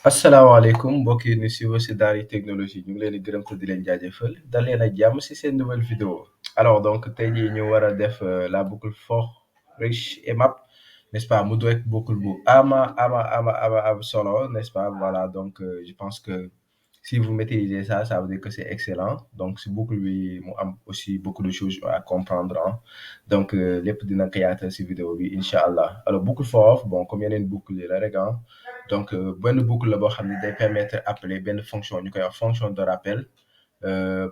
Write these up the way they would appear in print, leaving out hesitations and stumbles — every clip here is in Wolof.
asalaamaaleykum mbokk yi ñu suivre si Daara Technologie ñu ngi leen di gërëm te di leen jaajëfal dal leen ak jàmm si seen nouvelle vidéo alors donc tey jii ñu war a def la boucle for rich et map n'est-ce pas mu doon boucle bu ama solo n'est-ce pas voilà donc je pense que si vous maîtrisez ça ça veut dire que c'est excellent donc si boucle bi mu am aussi beaucoup de choses à comprendre hein. Donc lépp dina ko yaatal si vidéo bi incha allah alors boucle for bon comme yeneen boucle yi la rek ah. Donc benn boucle la boo xam ne day permettre appeler benn fonction ñu koy wax fonction de rappel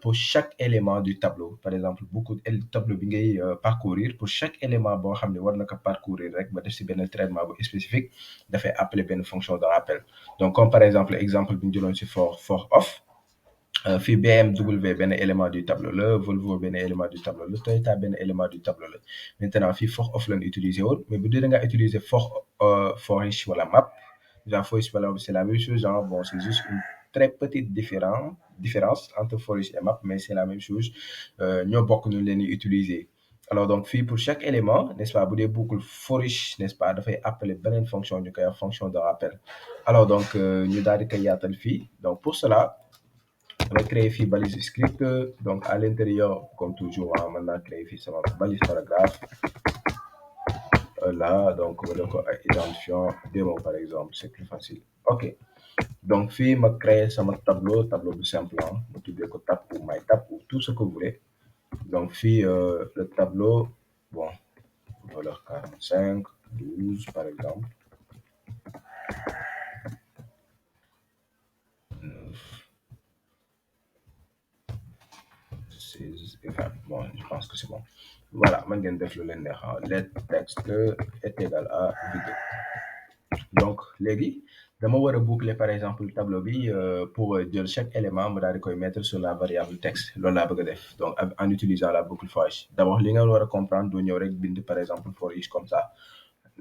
pour chaque élément du tableau par exemple boucle tableau bi ngay parcourir pour chaque élément boo xam ne war na ko parcourir rek ba def si benn traitement bu spécifique dafay appeler benn fonction de rappel donc comme par exemple bi ñu jëloon si for of fii BMW benn élément du tableau la Volvo benn élément du tableau la Toyota benn élément du tableau la maintenant fii for of lañ utiliser woon mais bu dee da nga utiliser for each wala map déjà for each wala c'est la même chose hein. Bon c'est juste une très petite différence entre for each et map mais c'est la même chose ñoo bokk ñu leen di utiliser alors donc fii pour chaque élément n'est-ce pas bu dee boucle for each n'est-ce pas dafay appeler beneen fonction ñu koy wax fonction de rappel alors donc ñu daal di koy yaatal fii donc pour cela on va créer fii balise script donc à l'intérieur comme toujours mën naa créer fii sama balise paragraphe là donc ma def ko ay identifiant démo par exemple c'est plus facile ok donc fii ma créer sama tableau bu simple ma tuddee ko tab ou my tab ou tout ce que vous voulez donc fii le tableau bon valeur 45 12 par exemple 16 et 20 bon je pense que c'est bon voilà man ngeen def lu leen neex let texte est égal à vide donc léegi dama war a boucler par exemple tableau bi pour jël chaque élément mu daal di koy mettre sur la variable texte loolu laa bëgg a def donc en utilisant la boucle for each d'abord li nga war a comprendre doo ñëw rek bind par exemple for each comme ça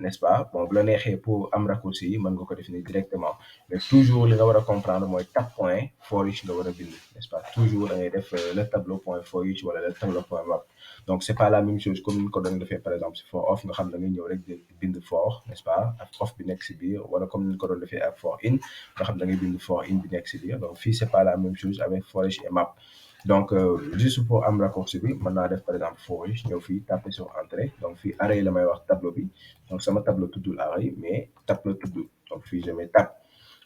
n'est-ce pas bon bu la neexee pour am raccourci yi mën nga ko définir directement mais toujours li nga war a comprendre mooy tab point for each nga war a bind n'est-ce pas toujours da ngay def le tableau point for each wala le tableau point map donc c'est pas la même chose comme ni ko doon defee par exemple si for off nga xam da ngay ñëw rek bind for n'est-ce pas ak off bi nekk si biir wala comme ni ko doon defee ak for in nga xam da ngay bind for in bi nekk si biir donc fii c'est pas la même chose avec for each et map donc juste pour am raccourci bi mën naa def par exemple for each ñëw fii taper sur entrée donc fii array la may wax tableau bi donc sama tableau tuddul array mais tab la tudd donc fii je mets tab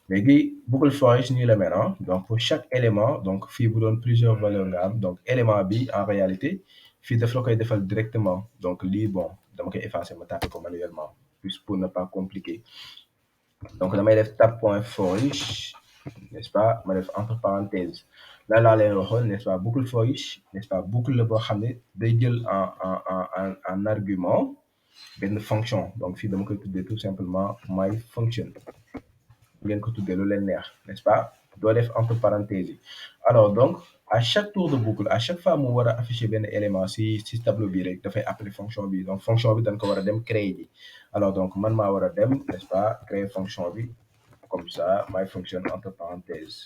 léegi boucle for each nii la mel donc pour chaque élément donc fii bu doon plusieurs valeurs nga am donc élément bi en réalité fii daf la koy defal directement donc lii bon dama koy effacer ma taper ko manuellement juste pour ne pas compliquer donc damay def tab point for each n'est-ce pas ma def entre parenthèses là laa leen waxoon n'est-ce pas boucle for each n'est-ce pas boucle la boo xam ne day jël en argument benn fonction donc fii dama koy tuddee tout simplement my function ngeen ko tuddee lu leen neex n'est-ce pas doo def entre parenthèses yi alors donc à chaque tour de boucle à chaque fois mu war a afficher benn élément si tableau bi rek dafay appeler fonction bi donc fonction bi dañ ko war a dem créer ji alors donc man maa war a dem n'est-ce pas créer fonction bi comme ça my function entre parenthèses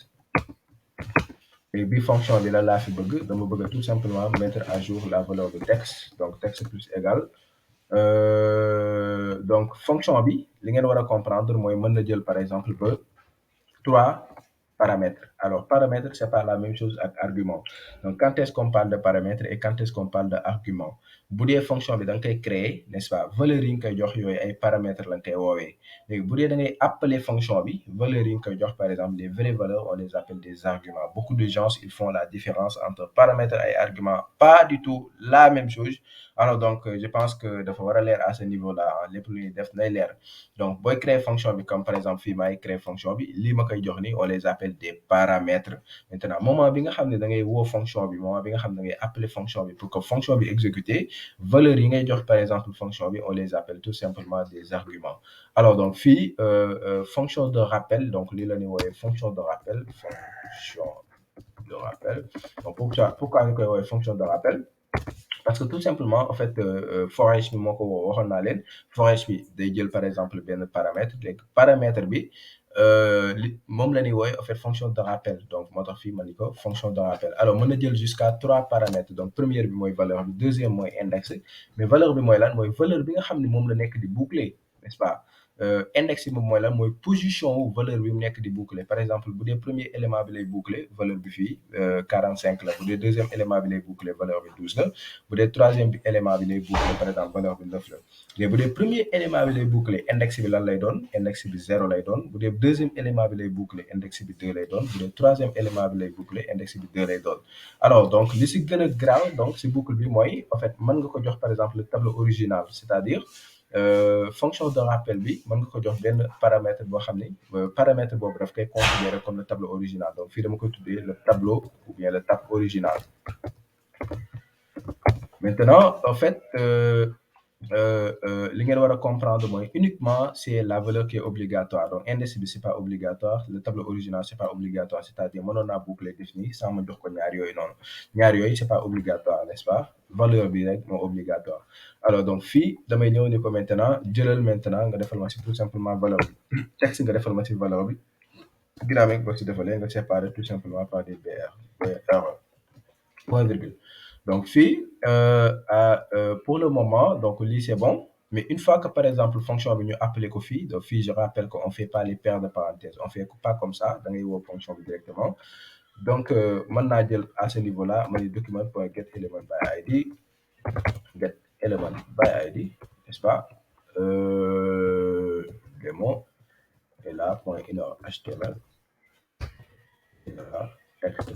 et bi fonction bi la laa fi bëgg dama bëgg tout simplement mettre à jour la valeur de texte donc texte plus égal donc fonction bi li ngeen war a comprendre mooy mën na jël par exemple ba 3 paramètres alors paramètre c'est pas la même chose ak argument donc quand est-ce qu'on parle de paramètre et quand est-ce qu'on parle de argument bu dee fonction bi da nga koy créer n'est-ce pas valeurs yi nga koy jox yooyu ay paramètres la nga koy woowee léegi bu dee da ngay appeler fonction bi valeurs yi nga koy jox par exemple les vraies valeurs on les appelle des arguments beaucoup de gens ils font la différence entre paramètres et arguments pas du tout la même chose alors donc je pense que dafa war a leer à ce niveau-là lépp lu ñuy def nay leer donc booy créer fonction bi comme par exemple fii maay créer fonction bi lii ma koy jox ni on les appelle des paramètres maintenant moment bi nga xam ne da ngay woo fonction bi moment bi nga xam ne da ngay appeler fonction bi pour que fonction bi exécuter valeurs yi ngay jox par exemple fonction bi on les appelle tout simplement des arguments alors donc fii fonction de rappel donc lii la ñuy woowee fonction de rappel donc pourquoi ñu koy woowee fonction de rappel parce que tout simplement en fait for each bi moo ko waxoon naa leen for each bi day jël par exemple benn paramètre léegi paramètre bi moom la ñuy wooye en fait fonction de rappel donc moo tax fii ma ni ko fonction de rappel alors mën na jël jusqu'à 3 paramètres donc première bi mooy valeur bi deuxième mooy index mais valeur bi mooy lan mooy valeur bi nga xam ne moom la nekk di boucler n'est-ce pas index bi moom mooy lan mooy position wu valeur bi mu nekk di boucler par exemple bu dee premier élément bi lay boucler valeur bi fii 45 la bu dee deuxième élément bi lay boucler valeur bi 12 la bu dee troisième élément bi lay boucler par exemple valeur bi 9 la mais bu dee premier élément bi lay boucler index bi lan lay doon index bi 0 lay doon bu dee deuxième élément bi lay boucler index bi 2 lay doon bu dee troisième élément bi lay boucler index bi 2 lay doon alors donc li si gën a graaw donc si boucle bi mooy en fait mën nga ko jox par exemple le tableau original c'est-à-dire fonction de rappel bi mën nga ko jox benn paramètre boo xam ni paramètre boobu daf koy considérer comme le tableau original donc fii dama koy tuddee le tableau ou bien le tab original maintenant en fait li ngeen war a comprendre mooy uniquement c'est la valeur qui est obligatoire donc index bi c'est pas obligatoire le tableau original c'est pas obligatoire c'est-à-dire mënoon naa boucler def nii sans ma jox ko ñaar yooyu noonu ñaar yooyu c'est pas obligatoire n'est-ce pas valeur bi rek moo obligatoire alors donc fii damay ñëw ni ko maintenant jëlal maintenant nga defal ma ci tout simplement valeur bi texte nga defal ma ci valeur bi dynamique boo ci defalee nga séparer tout simplement par des BR point virgule donc fii pour le moment donc lii c'est bon mais une fois que par exemple fonction bi ñu appelé ko fii donc fii je rappelle qu'on fait pas les paires de parenthèses on fait pas comme ça da ngay woo fonction bi directement donc mën naa jël à ce niveau là ma ni document point get element by id get element by id n'est-ce pas démon et là point inner html et là texte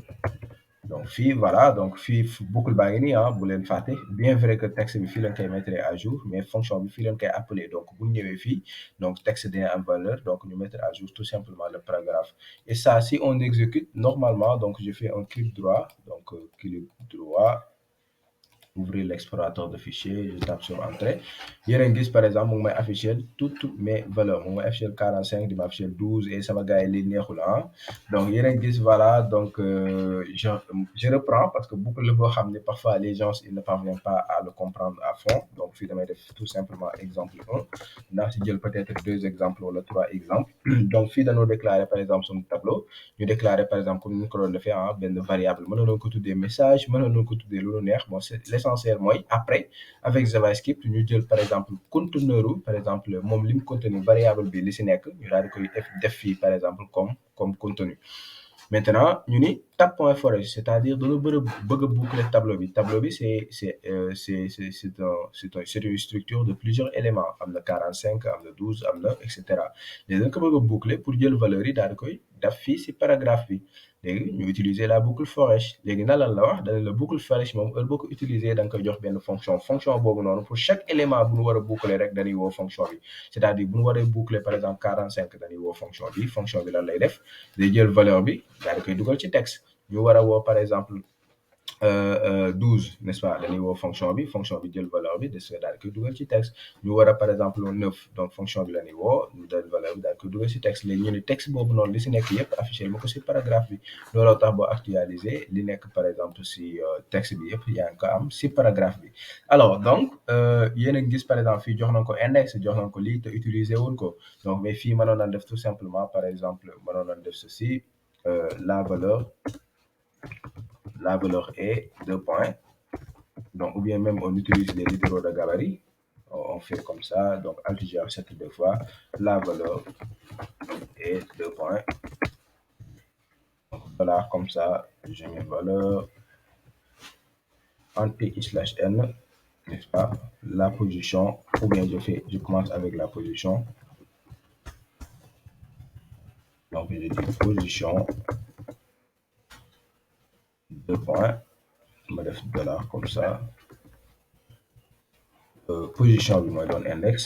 donc fii voilà donc fii boucle baa ngi nii ah bu leen fàtte bien vrai que texte bi fii leen koy mettre à jour mais fonction bi fii leen koy appeler donc bu ñëwee fii donc texte dina am valeur donc ñu mettre à jour tout simplement le paragraphe et ça si on exécute normalement donc je fais un clic droit donc clic droit ouvrir l'explorateur de fichiers je tape sur entrée yéen a ngi gis par exemple mu ngi may afficher toutes mes valeurs mu ngi may afficher 45 di ma afficher 12 et sama gars yi li neexul ah donc yéen a ngi gis voilà donc je reprends parce que boucle la boo xam ne parfois les gens ils ne parviennent pas à le comprendre à fond donc fii damay def tout simplement exemple 1 naa si jël peut-être 2 exemples wala 3 exemples donc fii dañoo déclarer par exemple suñu tableau ñu déclarer par exemple comme ni ñu ko doon defee ah benn variable mënoon ko tuddee message mënoon ko tuddee lu neex bon c'est l'essentiel mooy après avec JavaScript ñu jël par exemple conteneur par exemple moom li mu contenu variable bi li si nekk ñu daal di koy def fii par exemple comme contenu maintenant ñu ni tab.forest c'est-à-dire dañoo bëgg a boucler tableau bi c'est une structure de plusieurs éléments am na 45 am na 12 am na et cetera léegi dañ ko bëgg a boucler pour jël valeur yi daal di koy def fii si paragraphe bi léegi ñu utiliser la boucle forage léegi na lan la wax dana la boucle forage moom heure boo ko utiliser da nga koy jox benn fonction boobu noonu pour chaque élément bu ñu war a boucler rek dañuy woo fonction bi c'est-à-dire bu ñu waree boucler par exemple 45 dañuy woo fonction bi lan lay def day jël valeur bi daal di koy dugal ci texte ñu war a woo par exemple 12 n'est-ce pas dañuy woo fonction bi jël valeur bi des daal di koy dugal ci texte ñu war a par exemple 9 donc fonction bi la ñuy woo ñu jël valeur bi daal di koy dugal ci texte léegi ñu ne texte boobu noonu li si nekk yëpp affiché ma ko si paragraphe bi looloo tax boo actualiser li nekk par exemple si texte bi yëpp yaa ngi ko am si paragraphe bi alors donc yéen a ngi gis par exemple fii jox nañ ko index jox nañ ko lii te utiliser wuñ ko donc mais fii mënoon nañ def tout simplement par exemple mënoon nañ def ceci la valeur est 2 points donc ou bien même on utilise les littéraux de gabarit on fait comme ça donc Alt F7 2 fois la valeur est 2 points donc voilà comme ça je mets valeur anti/n n'est-ce pas la position ou bien je commence avec la position donc je dis position 2 points ma def dollar comme ça position bi mooy doon index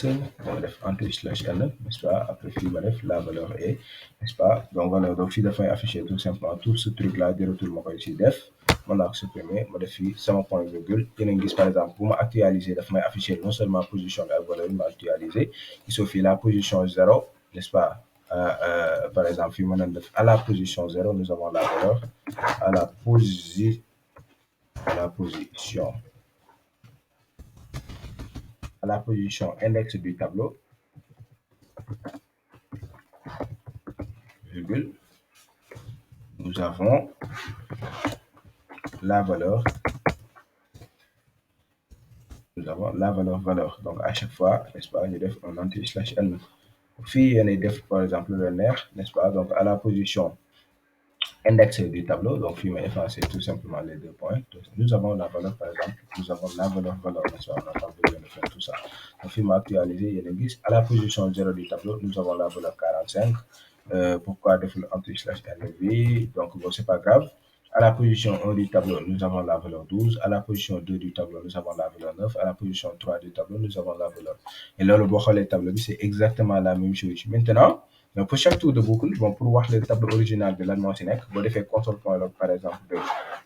ma def anti/n n'est-ce pas après fii ma def la valeur est n'est-ce pas donc fii dafay afficher tout simplement tout ce truc là jërëtul ma koy si def mën naa ko supprimer ma def fii sama point virgule yéen a ngi gis par exemple bu ma actualiser daf may afficher non seulement position bi ak valeur bi ma actualiser gisoo fii la position 0 n'est-ce pas par exemple fii mën nañ def à la position 0 nous avons la valeur à la position index du tableau, virgule, nous avons la valeur, valeur. Donc à chaque fois, n'est-ce pas, je def un anti/n. fii yéenay def par exemple le neex, n'est-ce pas? Donc à la position indexée du tableau, donc fii ma effacer tout simplement les deux points. Donc, nous avons la valeur par exemple, nous avons la valeur, n'est-ce pas? On n'a pas besoin de faire tout ça. Donc fii ma actualiser yéen a gis à la position 0 du tableau, nous avons la valeur 45. Pourquoi deful anti/NV? Donc bon, c'est pas grave. À la position 1 du tableau, nous avons la valeur 12. À la position 2 du tableau, nous avons la valeur 9. À la position 3 du tableau, nous avons la valeur. Et là, le les tableaux, c'est exactement la même chose. Maintenant, donc pour chaque tour de boucle, bon, pour voir le tableau original de l'admontinec, vous devez faire console.log par exemple de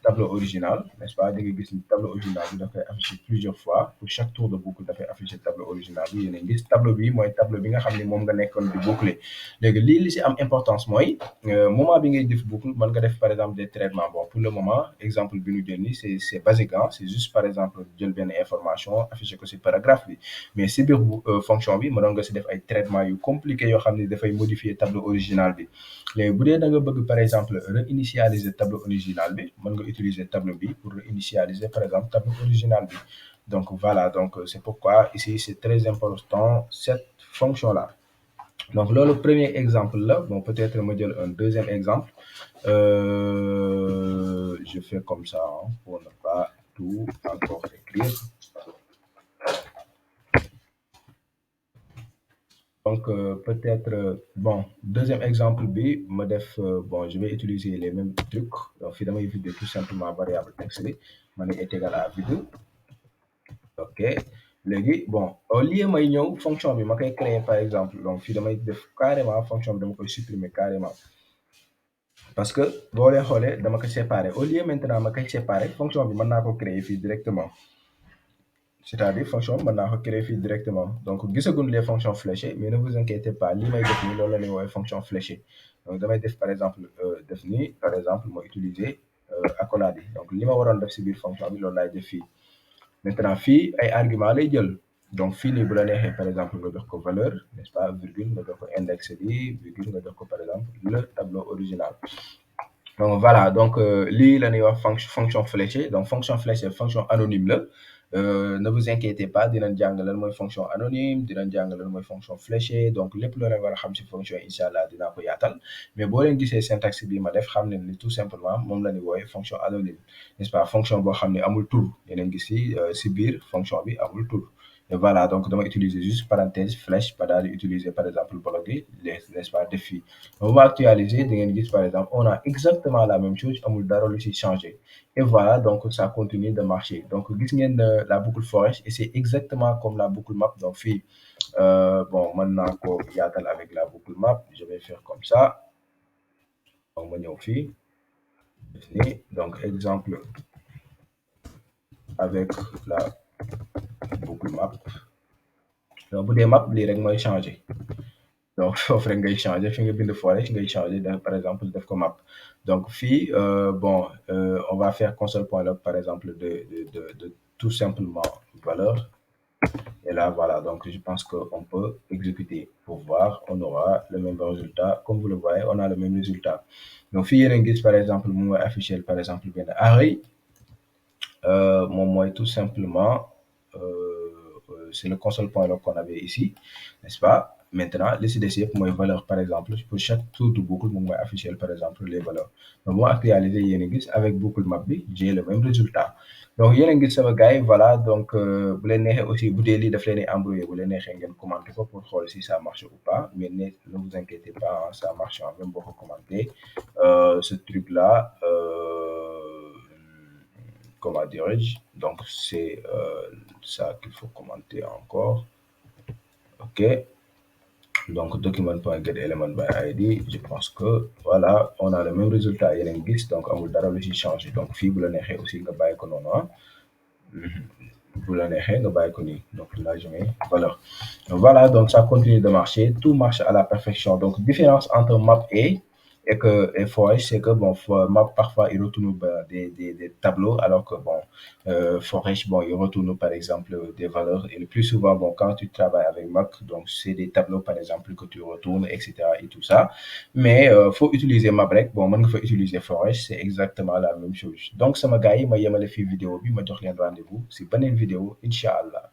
tableau original, n'est-ce pas? Le tableau original, vous devez afficher plusieurs fois. Pour chaque tour de boucle, vous devez afficher le tableau original. Vous avez le tableau, moi, tableau, bien que vous avez de boucler. Léegi li am importance mooy moment bi ngay def boucle mën nga def par exemple des traitements. Bon pour le moment exemple bi ñu jël nii c'est basique, hein, c'est juste par exemple jël benn information affiché ko ci paragraphe bi, mais si biir fonction bi mënoon nga ci def ay traitements yu compliqué yoo xam ne dafay modifier tableau original bi. Léegi bu dee da nga bëgg par exemple réinitialiser tableau original bi mën nga utiliser tableau bi pour réinitialiser par exemple tableau original bi. Donc voilà, donc c'est pourquoi ici c'est très important cette fonction là. Donc là, le premier exemple là, bon peut-être me dire un deuxième exemple. Je fais comme ça, hein, pour ne pas tout encore écrire. Donc peut-être bon deuxième exemple B, bon je vais utiliser les mêmes trucs. Donc finalement il vide tout simplement variable texte est égal à vide. Ok. Léegi bon au lieu may ñëw fonction bi ma koy créer par exemple, donc fii damay def carrément fonction bi dama koy supprimer carrément parce que boo leen xoolee dama ko séparer. Au lieu maintenant ma koy séparer fonction bi mën naa ko créer fii directement, c'est-à-dire fonction bi mën naa ko créer fii directement. Donc gisaguñ les fonctions fléchées, mais ne vous inquiétez pas li may def nii loolu la ñuy woowee fonction fléchée. Donc damay def par exemple def nii par exemple ma utiliser accolade yi. Donc li ma waroon def si biir fonction bi loolu laay def fii. Maintenant fii ay argument lay jël, donc fii nii bu la neexee par exemple nga jox ko valeur, n'est-ce pas, virgule nga jox ko index bi, virgule nga jox ko par exemple le tableau original. Donc voilà, donc lii la ñuy wax fonction fléchée. Donc fonction fléchée fonction anonyme la. Ne vous inquiétez pas, dinañ jàng lan mooy fonction anonyme, dinañ jàng lan mooy fonction fléchée, donc lépp loo leen war a xam ci fonction incha allah dinaa ko yaatal. Mais boo leen gisee syntaxe bi ma def xam ne ni tout simplement moom la ñuy woowee fonction anonyme, n'est-ce pas, fonction boo xam ne amul tur, yeneen gis si biir fonction bi amul tur. Et voilà, donc dama utiliser juste parenthèse flèche ba daal di utiliser par exemple bloc bi n'est-ce pas def fii. On va actualiser, da ngeen gis par exemple on a exactement la même chose, amul dara lu ci changé. Et voilà, donc ça continue de marcher. Donc gis ngeen la boucle forage et c'est exactement comme la boucle map. Donc fii bon mën naa ko yaatal avec la boucle map, je vais faire comme ça. Donc ma ñëw fii def nii, donc exemple avec la boucle map. Donc bu dee map lii rek mooy changer. Donc foofu rek ngay changer, fi nga bind forage ngay changer par exemple def ko map. Donc fii bon on va faire console.log par exemple de tout simplement valeur. Et là voilà, donc je pense qu'on peut exécuter pour voir, on aura le même résultat. Comme vous le voyez, on a le même résultat. Donc fii yéen a gis par exemple mu ngi afficher par exemple benn array, moom mooy tout simplement c'est le console.log qu'on avait ici, n'est-ce pas? Maintenant, les CDC pour mes valeurs, par exemple, pour chaque tour de boucle, je vais afficher par exemple les valeurs. Donc, moi, actualiser Yenegis avec boucle map, j'ai le même résultat. Donc, Yenegis, ça va gagner, voilà. Donc, vous voulez aussi, vous devez les embrouiller, vous voulez commenter pour voir si ça marche ou pas. Mais ne vous inquiétez pas, ça marche, même beaucoup commenter. Ce truc-là, comment dirais-je? Donc, c'est ça qu'il faut commenter encore. OK. Donc, document.getElementById, je pense que voilà, on a le même résultat. Il y a une liste, donc on va le changer. Donc, si vous l'avez aussi, vous l'avez vous l'avez donc là, je mets voilà. Donc, voilà, donc ça continue de marcher. Tout marche à la perfection. Donc, différence entre map et que forage, c'est que bon, map parfois il retourne des tableaux, alors que bon, forage, bon, il retourne par exemple des valeurs. Et le plus souvent, bon, quand tu travailles avec Mac, donc c'est des tableaux par exemple que tu retournes, etc. et tout ça. Mais faut utiliser Mabrek. Bon, moi, il faut utiliser forage, c'est exactement la même chose. Donc, ça m'a gagné, moi, il y a vidéo, puis moi, je rendez-vous. C'est bonne vidéo, Inch'Allah.